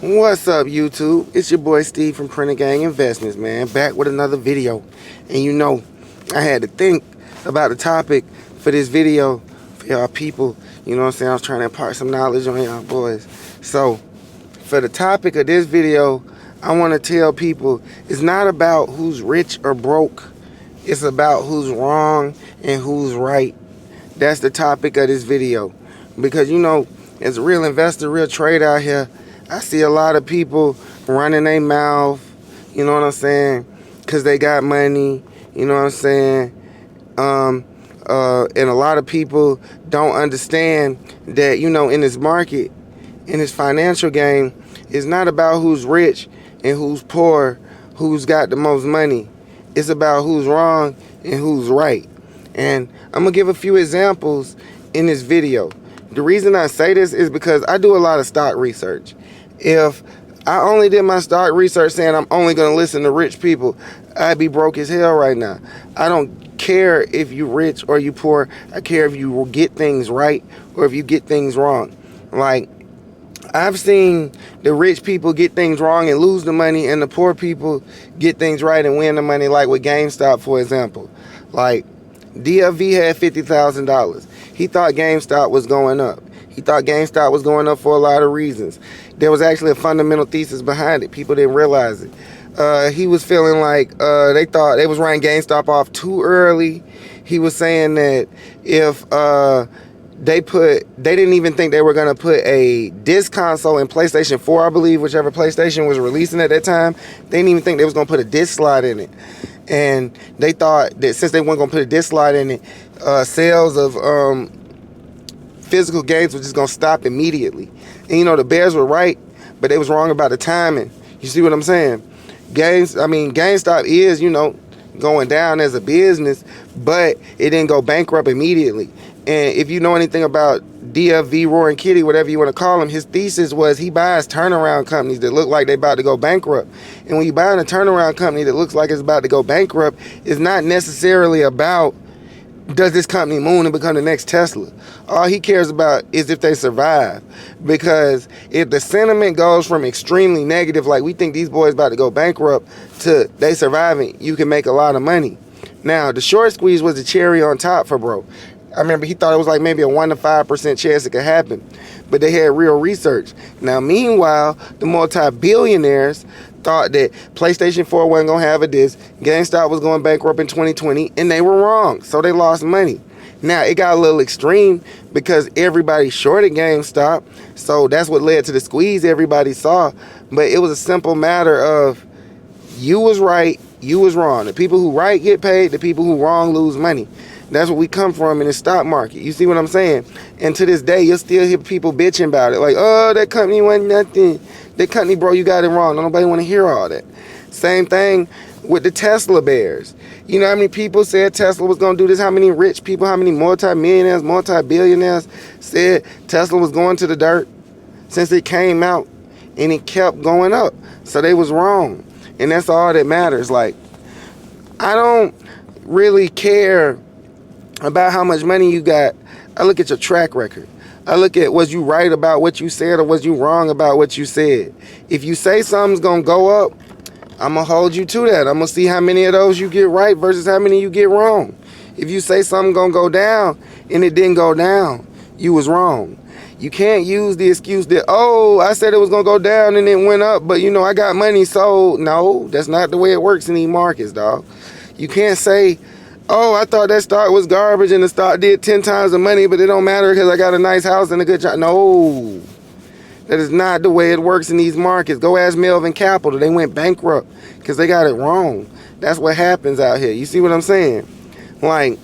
What's up, YouTube? It's your boy Steve from Printer Gang Investments, man. Back with another video. And you know, I had to think about the topic for this video for y'all people. You know what I'm saying? I was trying to impart some knowledge on y'all boys. So, for the topic of this video, I want to tell people it's not about who's rich or broke. It's about who's wrong and who's right. That's the topic of this video. Because, you know, as a real investor, real trader out here, I see a lot of people running their mouth, you know what I'm saying, because they got money, you know what I'm saying, and a lot of people don't understand that, you know, in this market, in this financial game, it's not about who's rich and who's poor, who's got the most money. It's about who's wrong and who's right. And I'm going to give a few examples in this video. The reason I say this is because I do a lot of stock research. If I only did my stock research saying I'm only going to listen to rich people, I'd be broke as hell right now. I don't care if you rich or you poor. I care if you get things right or if you get things wrong. Like, I've seen the rich people get things wrong and lose the money, and the poor people get things right and win the money, like with GameStop, for example. Like, DFV had $50,000. He thought GameStop was going up. He thought GameStop was going up for a lot of reasons. There was actually a fundamental thesis behind it. People didn't realize it. He was feeling like they thought they was writing GameStop off too early. He was saying that if they didn't even think they were going to put a disc console in PlayStation 4, I believe, whichever PlayStation was releasing at that time. They didn't even think they was going to put a disc slide in it. And they thought that since they weren't going to put a disc slide in it, sales of physical games was just going to stop immediately. And, you know, the Bears were right, but they was wrong about the timing. You see what I'm saying? GameStop is, you know, going down as a business, but it didn't go bankrupt immediately. And if you know anything about DFV, Roaring Kitty, whatever you want to call him, his thesis was he buys turnaround companies that look like they're about to go bankrupt. And when you buy a turnaround company that looks like it's about to go bankrupt, it's not necessarily about does this company moon and become the next Tesla. All he cares about is if they survive. Because if the sentiment goes from extremely negative, like we think these boys about to go bankrupt, to they surviving, you can make a lot of money. Now, the short squeeze was the cherry on top for bro. I remember he thought it was like maybe a 1 to 5% chance it could happen. But they had real research. Now, meanwhile, the multi-billionaires thought that PlayStation 4 wasn't going to have a disc, GameStop was going bankrupt in 2020, and they were wrong. So they lost money. Now, it got a little extreme because everybody shorted GameStop. So that's what led to the squeeze everybody saw. But it was a simple matter of you was right, you was wrong. The people who right get paid, the people who wrong lose money. That's what we come from in the stock market. You see what I'm saying? And to this day, you'll still hear people bitching about it. Like, oh, that company wasn't nothing. That company, bro, you got it wrong. Nobody want to hear all that. Same thing with the Tesla bears. You know how many people said Tesla was going to do this? How many rich people, how many multi-millionaires, multi-billionaires said Tesla was going to the dirt since it came out, and it kept going up. So they was wrong. And that's all that matters. Like, I don't really care about how much money you got. I look at your track record. I look at, was you right about what you said or was you wrong about what you said? If you say something's going to go up, I'm going to hold you to that. I'm going to see how many of those you get right versus how many you get wrong. If you say something's going to go down and it didn't go down, you was wrong. You can't use the excuse that, oh, I said it was going to go down and it went up, but, you know, I got money sold. No, that's not the way it works in these markets, dog. You can't say, oh, I thought that stock was garbage and the stock did 10 times the money, but it don't matter because I got a nice house and a good job. No, that is not the way it works in these markets. Go ask Melvin Capital. They went bankrupt because they got it wrong. That's what happens out here. You see what I'm saying? Like,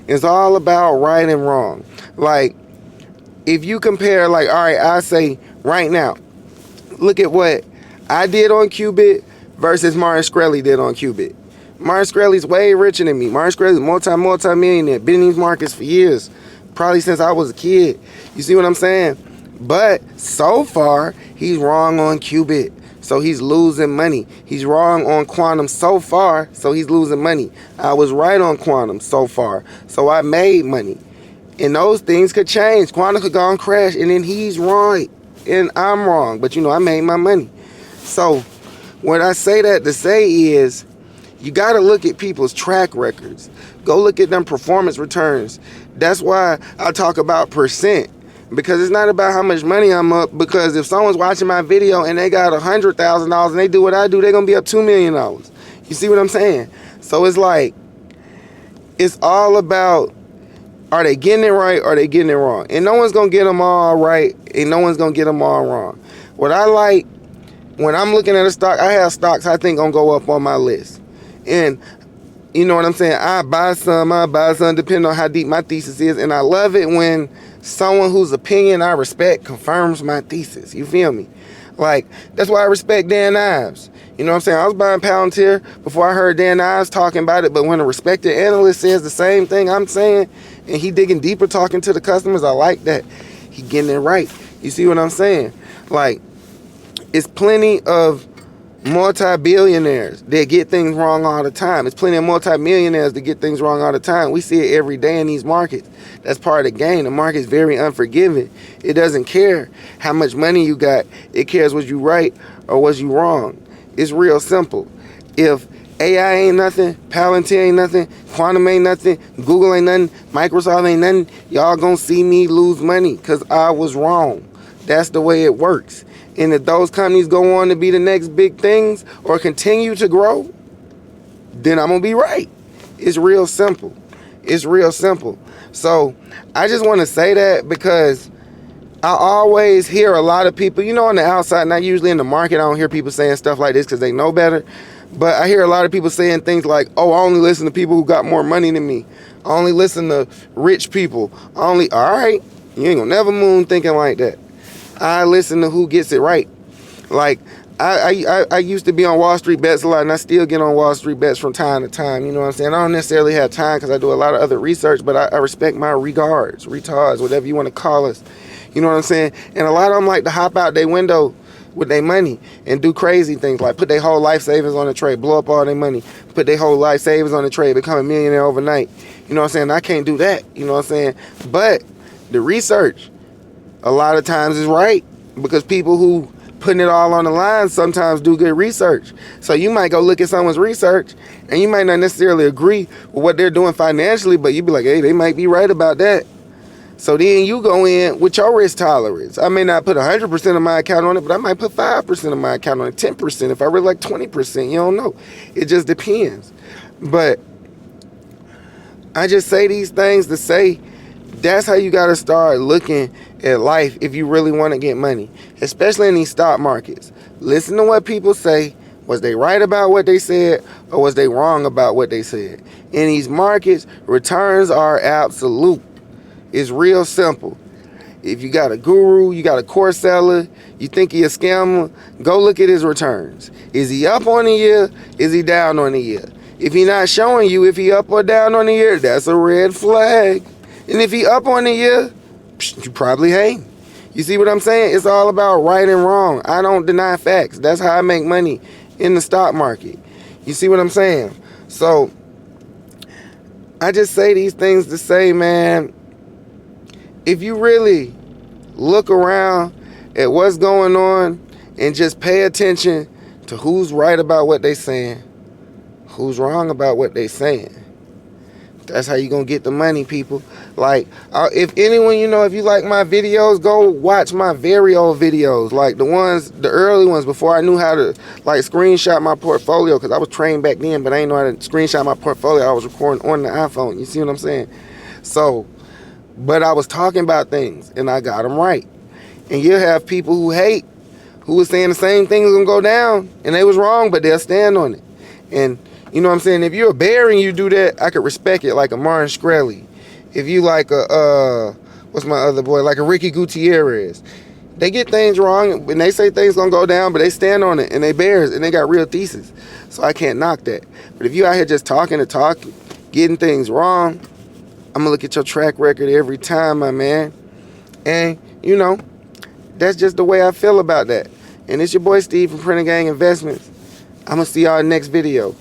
it's all about right and wrong. Like, if you compare, like, all right, I say right now, look at what I did on Qubit versus Martin Shkreli did on Qubit. Martin Shkreli's way richer than me. Martin Shkreli's multi-millionaire. Been in these markets for years. Probably since I was a kid. You see what I'm saying? But so far, he's wrong on Qubit. So he's losing money. He's wrong on quantum so far. So he's losing money. I was right on quantum so far. So I made money. And those things could change. Quantum could go and crash. And then he's right. and I'm wrong, but I made my money. So what I say that to say is, you got to look at people's track records. Go look at them performance returns. That's why I talk about percent, because it's not about how much money I'm up. Because if someone's watching my video and they got $100,000 and they do what I do, they're gonna be up $2 million. You see what I'm saying? So it's like, it's all about, are they getting it right or are they getting it wrong? And no one's gonna get them all right, and no one's gonna get them all wrong. What I like, when I'm looking at a stock, I have stocks I think gonna go up on my list. And you know what I'm saying? I buy some, depending on how deep my thesis is. And I love it when someone whose opinion I respect confirms my thesis. You feel me? Like, that's why I respect Dan Ives. You know what I'm saying? I was buying Palantir before I heard Dan Ives talking about it. But when a respected analyst says the same thing I'm saying, and he digging deeper talking to the customers, I like that. He getting it right. You see what I'm saying? Like, it's plenty of multi-billionaires that get things wrong all the time. It's plenty of multi-millionaires that get things wrong all the time. We see it every day in these markets. That's part of the game. The market's very unforgiving. It doesn't care how much money you got. It cares was you right or was you wrong. It's real simple. If AI ain't nothing, Palantir ain't nothing, Quantum ain't nothing, Google ain't nothing, Microsoft ain't nothing, y'all gonna see me lose money because I was wrong. That's the way it works. And if those companies go on to be the next big things or continue to grow, then I'm going to be right. It's real simple. It's real simple. So I just want to say that because I always hear a lot of people, on the outside, not usually in the market, I don't hear people saying stuff like this because they know better. But I hear a lot of people saying things like, oh, I only listen to people who got more money than me. I only listen to rich people. All right, you ain't going to never moon thinking like that. I listen to who gets it right. Like, I used to be on Wall Street Bets a lot, and I still get on Wall Street Bets from time to time. You know what I'm saying? I don't necessarily have time because I do a lot of other research, but I respect my retards, whatever you want to call us. You know what I'm saying? And a lot of them like to hop out their window with their money and do crazy things, like put their whole life savings on the trade, blow up all their money, put their whole life savings on the trade, become a millionaire overnight. You know what I'm saying? I can't do that. You know what I'm saying? But the research, a lot of times is right, because people who putting it all on the line sometimes do good research. So you might go look at someone's research and you might not necessarily agree with what they're doing financially, but you be like, hey, they might be right about that. So then you go in with your risk tolerance. I may not put 100% of my account on it, but I might put 5% of my account on it, 10%. If I really like 20%, you don't know. It just depends. But I just say these things to say, that's how you got to start looking at life if you really want to get money, especially in these stock markets. Listen to what people say. Was they right about what they said, or was they wrong about what they said? In these markets, returns are absolute. It's real simple. If you got a guru, you got a course seller, you think he a scammer, go look at his returns. Is he up on the year? Is he down on the year? If he not showing you if he up or down on the year, that's a red flag. And if he up on the year, you probably ain't. You see what I'm saying? It's all about right and wrong. I don't deny facts. That's how I make money in the stock market. You see what I'm saying? So I just say these things to say, man, if you really look around at what's going on and just pay attention to who's right about what they saying, who's wrong about what they saying, that's how you gonna get the money, people. Like, if anyone, if you like my videos, go watch my very old videos, like the early ones before I knew how to like screenshot my portfolio, because I was trained back then, but I didn't know how to screenshot my portfolio. I was recording on the iPhone. You see what I'm saying? So, but I was talking about things and I got them right. And you'll have people who hate, who was saying the same thing was gonna go down, and they was wrong, but they'll stand on it. And you know what I'm saying? If you're a bear and you do that, I could respect it, like a Martin Shkreli. If you like what's my other boy, like a Ricky Gutierrez, they get things wrong and they say things gonna go down, but they stand on it and they bears and they got real thesis. So I can't knock that. But if you out here just talking, getting things wrong, I'm gonna look at your track record every time, my man. And that's just the way I feel about that. And it's your boy Steve from Printer Gang Investments. I'm gonna see y'all in the next video.